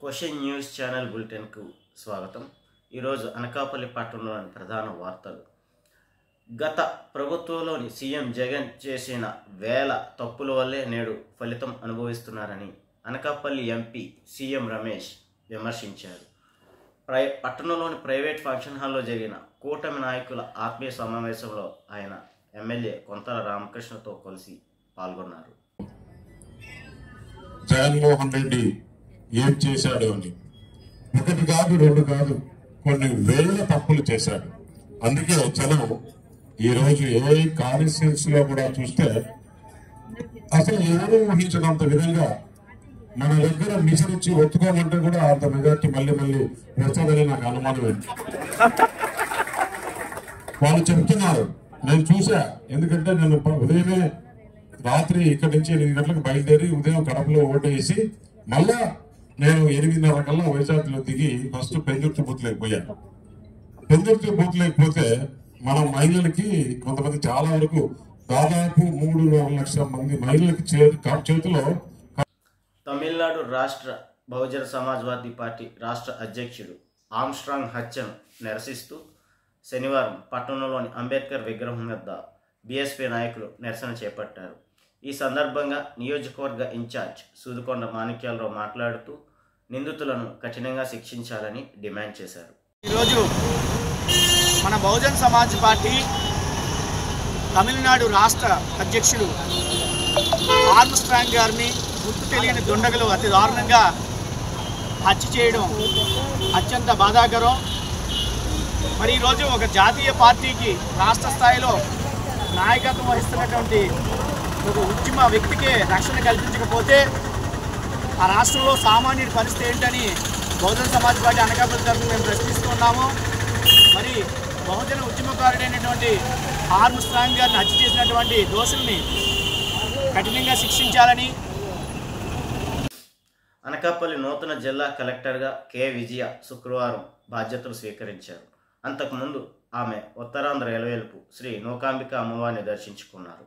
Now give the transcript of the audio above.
Question news channel బులెటిన్కు స్వాగతం. ఈరోజు అనకాపల్లి పట్టణంలోని ప్రధాన వార్తలు. గత ప్రభుత్వంలోని సీఎం జగన్ చేసిన వేల తప్పుల వల్లే నేడు ఫలితం అనుభవిస్తున్నారని అనకాపల్లి ఎంపీ సీఎం రమేష్ విమర్శించారు. పట్టణంలోని ప్రైవేట్ ఫంక్షన్ హాల్లో జరిగిన కూటమి నాయకుల ఆత్మీయ సమావేశంలో ఆయన ఎమ్మెల్యే కొంతల రామకృష్ణతో కలిసి పాల్గొన్నారు. జగన్మోహన్ రెడ్డి ఏం చేశాడు అని ఒకటి కాదు రెండు కాదు కొన్ని వేల తప్పులు చేశాడు. అందుకే జనం ఈరోజు ఏ కాన్స్టిట్యూన్సీ లో కూడా చూస్తే అసలు ఎవరు ఊహించినంత విధంగా మన దగ్గర మిషన్ ఇచ్చి ఒత్తుకోమంటే కూడా అంత మెజార్టీ మళ్ళీ వస్తుందని నాకు అనుమానం ఏంటి. వాళ్ళు చెప్తున్నారు, నేను చూసా. ఎందుకంటే నేను ఉదయమే రాత్రి ఇక్కడి నుంచి 8 గంటలకు బయలుదేరి ఉదయం కడపలో ఓటేసి మళ్ళా నేను 8:30 కల్లా వైజాగ్లో దిగి ఫస్ట్ పెందుర్తి బూత్ లేకపోయాను. పెందుర్తి బూత్ లేకపోతే మన మహిళలకి కొంతమంది చాలా వరకు దాదాపు 3.5 లక్షల మంది మహిళలకి చేతిలో. తమిళనాడు రాష్ట్ర బహుజన సమాజ్వాదీ పార్టీ రాష్ట్ర అధ్యక్షుడు ఆమ్స్ట్రాంగ్ హత్యను నిరసిస్తూ శనివారం పట్టణంలోని అంబేద్కర్ విగ్రహం వద్ద బీఎస్పీ నాయకులు నిరసన చేపట్టారు. ఈ సందర్భంగా నియోజకవర్గ ఇన్ఛార్జ్ సూదుకొండ మాణిక్యాలరావు మాట్లాడుతూ నిందితులను కఠినంగా శిక్షించాలని డిమాండ్ చేశారు. ఈరోజు మన బహుజన్ సమాజ్ పార్టీ తమిళనాడు రాష్ట్ర అధ్యక్షుడు ఆర్మ్స్ట్రాంగ్ గారిని గుర్తు తెలియని దుండగులు అతి దారుణంగా హత్య చేయడం అత్యంత బాధాకరం. మరి ఈరోజు ఒక జాతీయ పార్టీకి రాష్ట్ర స్థాయిలో నాయకత్వం వహిస్తున్నటువంటి ఒక ఉద్యమ వ్యక్తికే రక్షణ కల్పించకపోతే ఆ రాష్ట్రంలో సామాన్యుడి పరిస్థితి ఏంటని బహుజన సమాజ్ పార్టీ అనకాపల్లి తరఫున మేము ప్రశ్నిస్తున్నాము. మరి బహుజన ఉద్యమకారుడైనటువంటి ఆర్మ్స్ట్రాంగ్ గారిని హత్య చేసినటువంటి దోషుల్ని కఠినంగా శిక్షించాలని. అనకాపల్లి నూతన జిల్లా కలెక్టర్గా కె విజయ శుక్రవారం బాధ్యతలు స్వీకరించారు. అంతకుముందు ఆమె ఉత్తరాంధ్ర ఎలవేలుపు శ్రీ నూకాంబిక అమ్మవారిని దర్శించుకున్నారు.